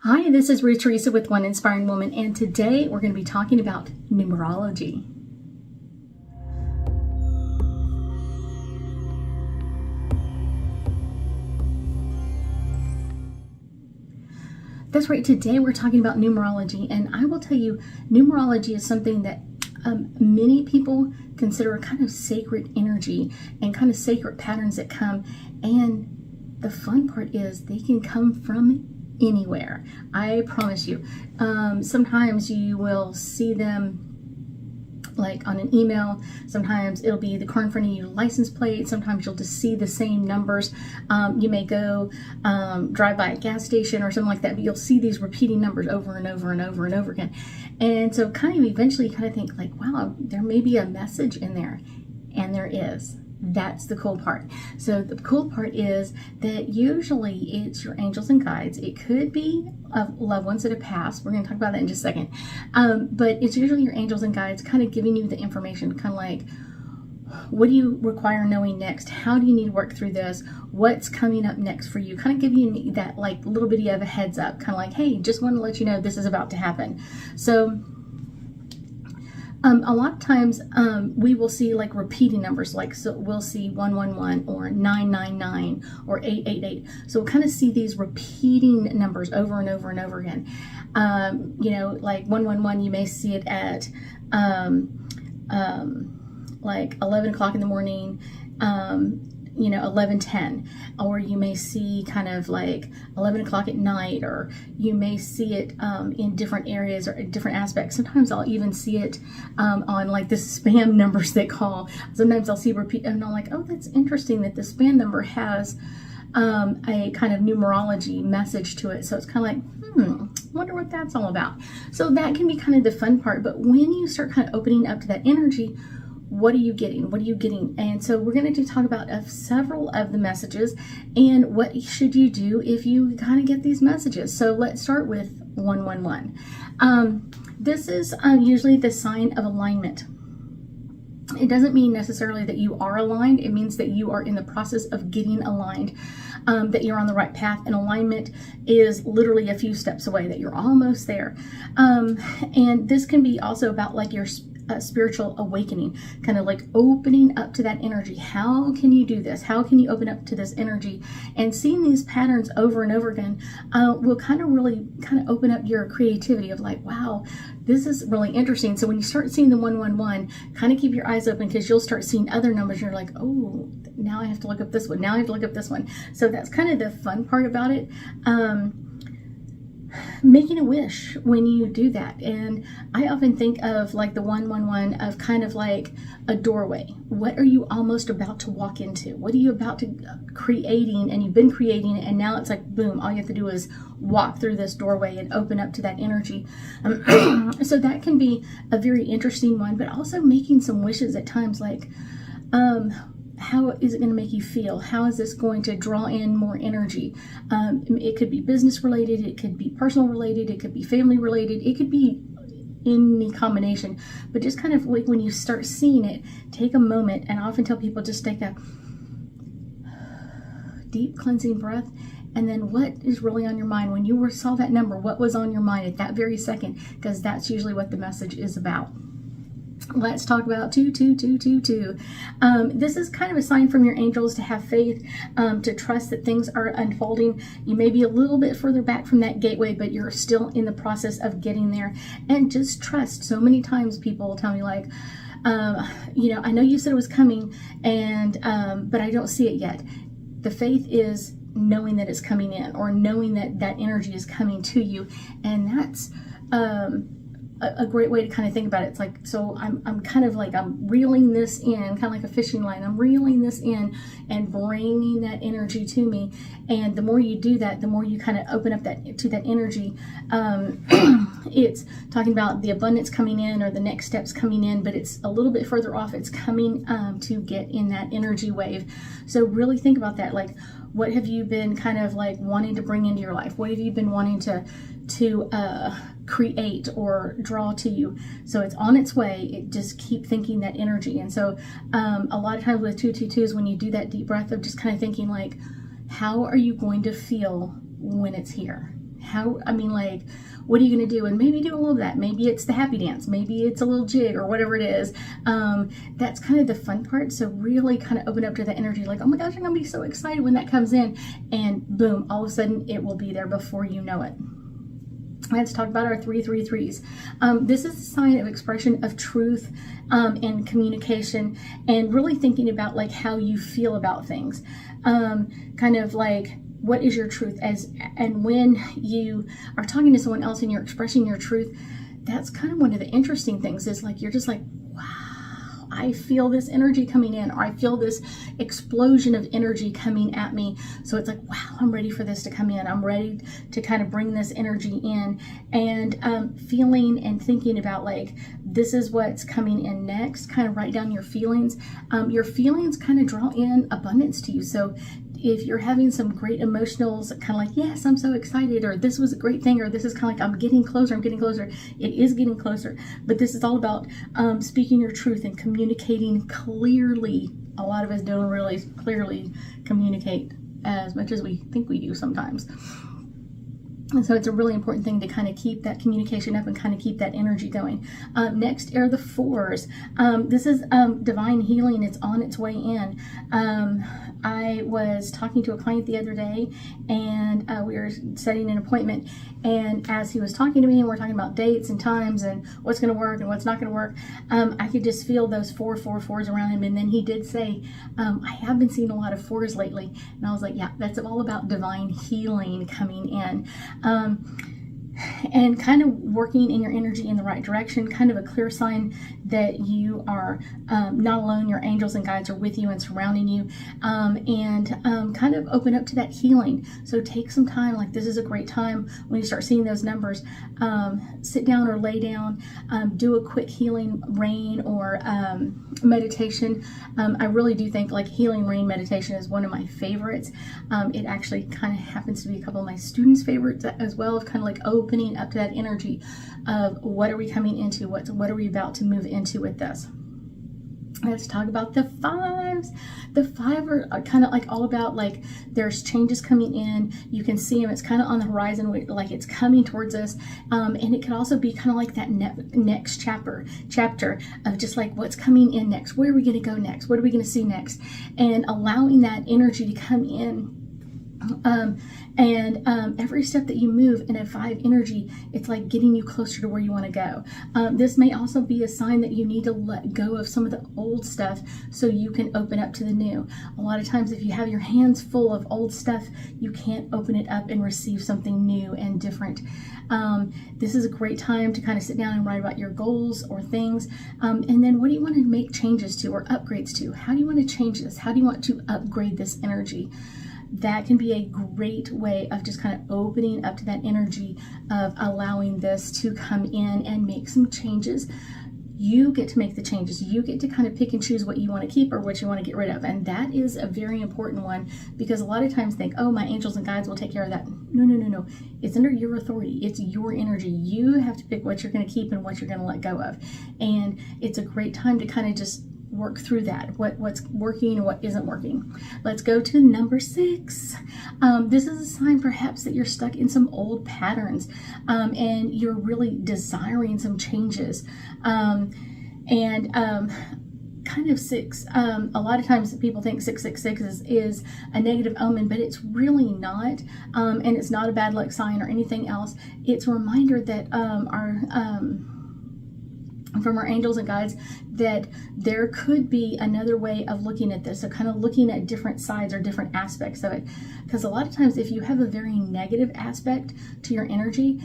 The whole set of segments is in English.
Hi, this is Ruth Theresa with One Inspiring Woman, and today we're going to be talking about numerology. That's right, today we're talking about numerology, and I will tell you, numerology is something that many people consider a kind of sacred energy and kind of sacred patterns that come, and the fun part is they can come from anywhere. I promise you. Sometimes you will see them like on an email. Sometimes it'll be the car in front of you license plate. Sometimes you'll just see the same numbers. You may go drive by a gas station or something like that, but you'll see these repeating numbers over and over and over and over again. And so kind of eventually you kind of think like, wow, there may be a message in there. And there is. That's the cool part. So the cool part is that usually it's your angels and guides. It could be of loved ones that have passed. We're going to talk about that in just a second. But it's usually your angels and guides kind of giving you the information, kind of like, what do you require knowing next? How do you need to work through this? What's coming up next for you? Kind of give you that like little bitty of a heads up, kind of like, hey, just want to let you know this is about to happen. So a lot of times we will see like repeating numbers, like so we'll see 111 or 999 or 888. So we'll kind of see these repeating numbers over and over and over again. Like 111, you may see it at like 11 o'clock in the morning, 11:10, or you may see kind of like 11 o'clock at night, or you may see it in different areas or different aspects. Sometimes I'll even see it on like the spam numbers that call. Sometimes I'll see repeat, and I'm like, oh, that's interesting that the spam number has a kind of numerology message to it. So it's kind of like, wonder what that's all about. So that can be kind of the fun part. But when you start kind of opening up to that energy, what are you getting? What are you getting? And so we're going to talk about several of the messages and what should you do if you kind of get these messages. So let's start with 111. This is usually the sign of alignment. It doesn't mean necessarily that you are aligned. It means that you are in the process of getting aligned, that you're on the right path. And alignment is literally a few steps away, that you're almost there. And this can be also about like your spiritual awakening, kind of like opening up to that energy. How can you do this? How can you open up to this energy? And seeing these patterns over and over again will kind of really kind of open up your creativity of like, wow, this is really interesting. So when you start seeing the 111, kind of keep your eyes open, because you'll start seeing other numbers. You're like, oh, now I have to look up this one. Now I have to look up this one. So that's kind of the fun part about it. Making a wish when you do that. And I often think of like the 111 of kind of like a doorway. What are you almost about to walk into? What are you about to creating, and you've been creating it, and now it's like boom, all you have to do is walk through this doorway and open up to that energy. So that can be a very interesting one, but also making some wishes at times, like how is it going to make you feel? How is this going to draw in more energy? It could be business related, it could be personal related, it could be family related, it could be any combination. But just kind of like when you start seeing it, take a moment, and I often tell people just take a deep cleansing breath. And then what is really on your mind when you saw that number? What was on your mind at that very second? Because that's usually what the message is about. Let's talk about 2222. This is kind of a sign from your angels to have faith, to trust that things are unfolding. You may be a little bit further back from that gateway, but you're still in the process of getting there. And just trust. So many times people will tell me like, I know you said it was coming, and but I don't see it yet. The faith is knowing that it's coming in, or knowing that that energy is coming to you. And that's a great way to kind of think about it. It's like, so I'm kind of like, I'm reeling this in, kind of like a fishing line. I'm reeling this in and bringing that energy to me. And the more you do that, the more you kind of open up to that energy. It's talking about the abundance coming in, or the next steps coming in, but it's a little bit further off. It's coming to get in that energy wave. So really think about that. Like, what have you been kind of like wanting to bring into your life? What have you been wanting to create or draw to you? So it's on its way. Just keep thinking that energy. And so a lot of times with 222s, when you do that deep breath of just kind of thinking like, how are you going to feel when it's here? Like, what are you going to do? And maybe do a little of that. Maybe it's the happy dance. Maybe it's a little jig or whatever it is. That's kind of the fun part. So really kind of open up to the energy, like, oh my gosh, I'm going to be so excited when that comes in. And boom, all of a sudden it will be there before you know it. Let's talk about our 333s. This is a sign of expression of truth and communication, and really thinking about like how you feel about things. Kind of like, what is your truth? And when you are talking to someone else and you're expressing your truth, that's kind of one of the interesting things, is like, you're just like, wow, I feel this energy coming in, or I feel this explosion of energy coming at me. So it's like, wow, I'm ready for this to come in. I'm ready to kind of bring this energy in, and feeling and thinking about like, this is what's coming in next. Kind of write down your feelings. Your feelings kind of draw in abundance to you. So if you're having some great emotionals, kind of like, yes, I'm so excited, or this was a great thing, or this is kind of like, I'm getting closer, it is getting closer. But this is all about speaking your truth and communicating clearly. A lot of us don't really clearly communicate as much as we think we do sometimes. And so it's a really important thing to kind of keep that communication up and kind of keep that energy going. Next are the 4s. This is divine healing. It's on its way in. I was talking to a client the other day, and we were setting an appointment. And as he was talking to me, and we're talking about dates and times and what's going to work and what's not going to work, I could just feel those 4s around him. And then he did say, I have been seeing a lot of 4s lately. And I was like, yeah, that's all about divine healing coming in. And kind of working in your energy in the right direction, kind of a clear sign that you are not alone. Your angels and guides are with you and surrounding you, and kind of open up to that healing. So take some time, like this is a great time when you start seeing those numbers. Sit down or lay down, do a quick healing rain or meditation. I really do think like healing rain meditation is one of my favorites. It actually kind of happens to be a couple of my students' favorites as well, of kind of like opening up to that energy of what are we coming into, what are we about to move into with this. Let's talk about the 5s. The 5 are kind of like all about like there's changes coming in. You can see them. It's kind of on the horizon, like it's coming towards us. And it can also be kind of like that next chapter of just like what's coming in next. Where are we going to go next? What are we going to see next? And allowing that energy to come in. Every step that you move in a 5 energy, it's like getting you closer to where you want to go. This may also be a sign that you need to let go of some of the old stuff so you can open up to the new. A lot of times if you have your hands full of old stuff, you can't open it up and receive something new and different. This is a great time to kind of sit down and write about your goals or things. And then what do you want to make changes to or upgrades to? How do you want to change this? How do you want to upgrade this energy? That can be a great way of just kind of opening up to that energy of allowing this to come in and make some changes. You get to make the changes. You get to kind of pick and choose what you want to keep or what you want to get rid of. And that is a very important one, because a lot of times think, oh, my angels and guides will take care of that. No. It's under your authority. It's your energy. You have to pick what you're going to keep and what you're going to let go of. And it's a great time to kind of just work through that, what's working and what isn't working. Let's go to number 6. This is a sign perhaps that you're stuck in some old patterns, and you're really desiring some changes. Kind of 6, a lot of times people think 666 is a negative omen, but it's really not, and it's not a bad luck sign or anything else. It's a reminder that from our angels and guides that there could be another way of looking at this. So kind of looking at different sides or different aspects of it. Because a lot of times if you have a very negative aspect to your energy,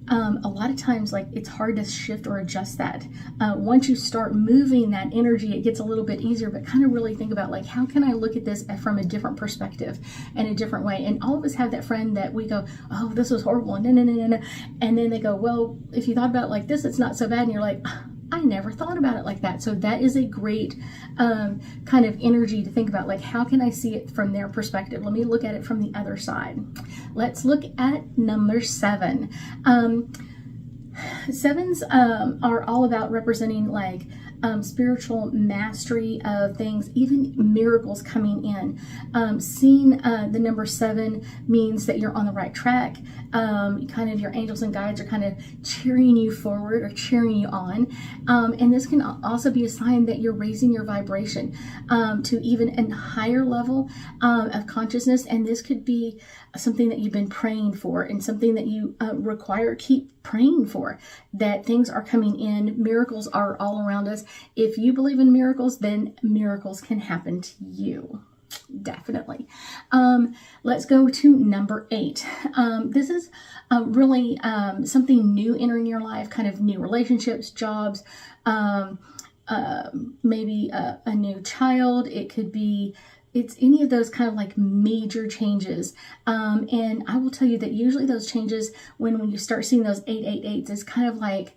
a lot of times like it's hard to shift or adjust that. Once you start moving that energy, it gets a little bit easier, but kind of really think about like, how can I look at this from a different perspective and a different way? And all of us have that friend that we go, oh, this was horrible. No. And then they go, well, if you thought about it like this, it's not so bad. And you're like, I never thought about it like that. So that is a great kind of energy to think about, like, how can I see it from their perspective? Let me look at it from the other side. Let's look at number 7. 7s are all about representing like spiritual mastery of things, even miracles coming in. Seeing the number 7 means that you're on the right track. Kind of your angels and guides are kind of cheering you forward or cheering you on. And this can also be a sign that you're raising your vibration to even a higher level of consciousness. And this could be something that you've been praying for and something that you keep praying for, that things are coming in. Miracles are all around us. If you believe in miracles, then miracles can happen to you. Definitely. Let's go to number 8. This is really something new entering your life, kind of new relationships, jobs, maybe a new child. It's any of those kind of like major changes. And I will tell you that usually those changes, when you start seeing those 888s, is kind of like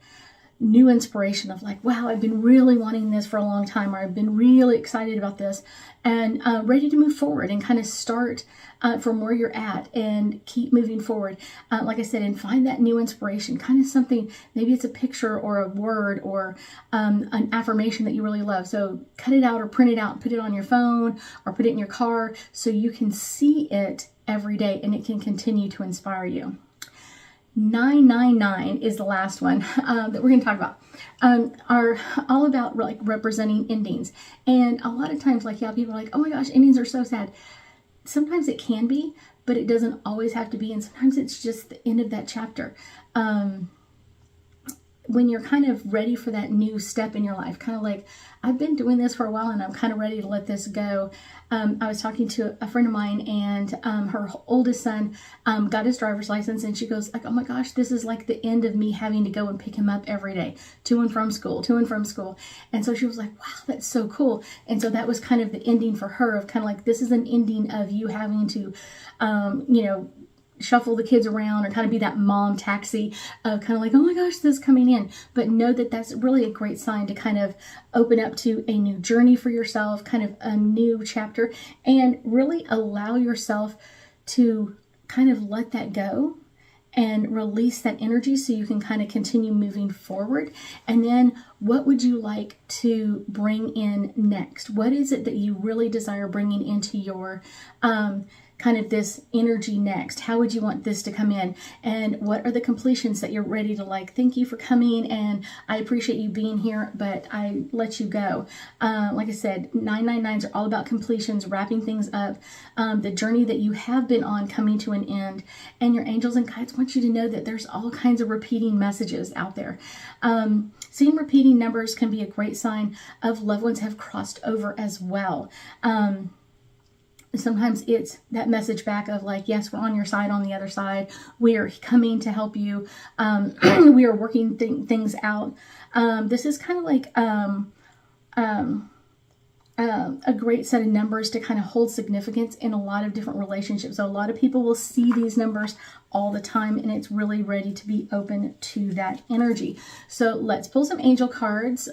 new inspiration of like, wow, I've been really wanting this for a long time, or I've been really excited about this, and ready to move forward and kind of start from where you're at and keep moving forward. Like I said, and find that new inspiration, kind of something, maybe it's a picture or a word or an affirmation that you really love. So cut it out or print it out and put it on your phone or put it in your car so you can see it every day and it can continue to inspire you. 999 is the last one that we're going to talk about, are all about like representing endings. And a lot of times, like, yeah, people are like, oh my gosh, endings are so sad. Sometimes it can be, but it doesn't always have to be. And sometimes it's just the end of that chapter. When you're kind of ready for that new step in your life, kind of like, I've been doing this for a while and I'm kind of ready to let this go. I was talking to a friend of mine, and her oldest son got his driver's license, and she goes like, oh my gosh, this is like the end of me having to go and pick him up every day to and from school. And so she was like, wow, that's so cool. And so that was kind of the ending for her, of kind of like, this is an ending of you having to, shuffle the kids around or kind of be that mom taxi of kind of like, oh my gosh, this is coming in. But know that that's really a great sign to kind of open up to a new journey for yourself, kind of a new chapter, and really allow yourself to kind of let that go and release that energy so you can kind of continue moving forward. And then what would you like to bring in next? What is it that you really desire bringing into your kind of this energy next? How would you want this to come in? And what are the completions that you're ready to like, thank you for coming, and I appreciate you being here, but I let you go. Like I said, 999s are all about completions, wrapping things up, the journey that you have been on coming to an end. And your angels and guides want you to know that there's all kinds of repeating messages out there. Seeing repeating numbers can be a great sign of loved ones have crossed over as well. Sometimes it's that message back of like, yes, we're on your side, on the other side. We are coming to help you. We are working things out. This is kind of like a great set of numbers to kind of hold significance in a lot of different relationships. So a lot of people will see these numbers all the time, and it's really ready to be open to that energy. So let's pull some angel cards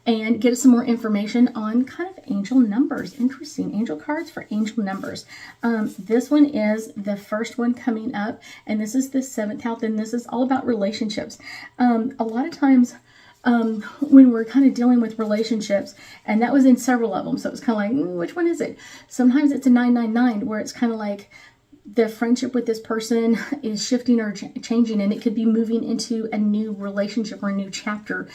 and get some more information on kind of angel numbers. Interesting. Angel cards for angel numbers. This one is the first one coming up, and this is the 7th house, and this is all about relationships. A lot of times when we're kind of dealing with relationships, and that was in several of them, so it was kind of like, which one is it? Sometimes it's a 999, where it's kind of like the friendship with this person is shifting or changing, and it could be moving into a new relationship or a new chapter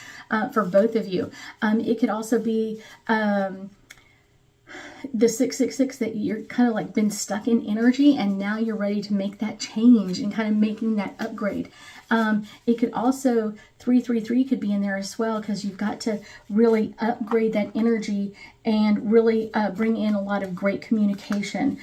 for both of you. It could also be the 666, that you're kind of like been stuck in energy and now you're ready to make that change and kind of making that upgrade. It could also, 333 could be in there as well, because you've got to really upgrade that energy and really bring in a lot of great communication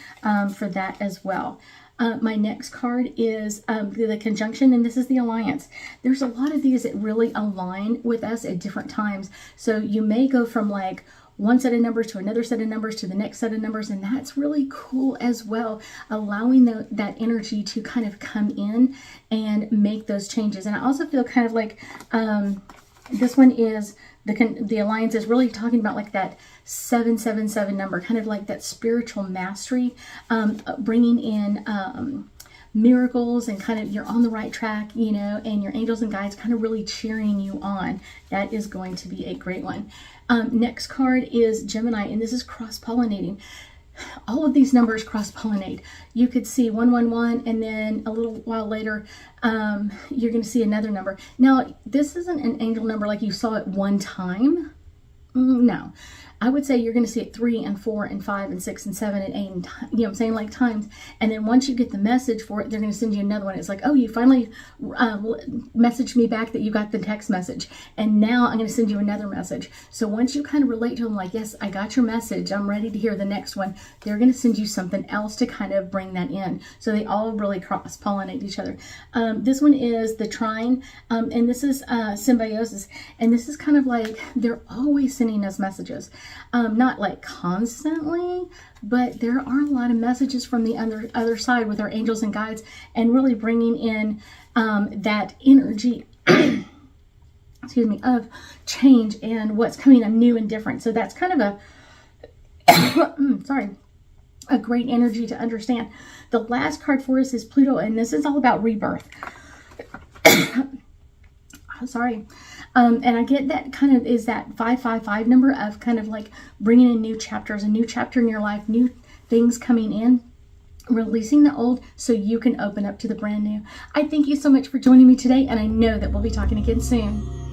for that as well. My next card is the conjunction, and this is the alliance. There's a lot of these that really align with us at different times. So you may go from like one set of numbers to another set of numbers to the next set of numbers, and that's really cool as well, allowing that energy to kind of come in and make those changes. And I also feel kind of like this one is the alliance is really talking about like that 777 number, kind of like that spiritual mastery, bringing in miracles and kind of you're on the right track, you know, and your angels and guides kind of really cheering you on. That is going to be a great one. Next card is Gemini, and this is cross-pollinating. All of these numbers cross-pollinate. You could see 111, and then a little while later, you're going to see another number. Now, this isn't an angel number like you saw it one time. No. I would say you're going to see it 3 and 4 and 5 and 6 and 7 and 8 and, you know what I'm saying, like times. And then once you get the message for it, they're going to send you another one. It's like, oh, you finally messaged me back that you got the text message. And now I'm going to send you another message. So once you kind of relate to them like, yes, I got your message, I'm ready to hear the next one, they're going to send you something else to kind of bring that in. So they all really cross-pollinate each other. This one is the trine, and this is symbiosis. And this is kind of like they're always sending us messages. Not like constantly, but there are a lot of messages from the other side with our angels and guides, and really bringing in that energy excuse me, of change and what's coming new and different. So that's kind of a sorry, a great energy to understand. The last card for us is Pluto, and this is all about rebirth. Sorry. And I get that kind of is that 555 number of kind of like bringing in new chapters, a new chapter in your life, new things coming in, releasing the old so you can open up to the brand new. I thank you so much for joining me today, and I know that we'll be talking again soon.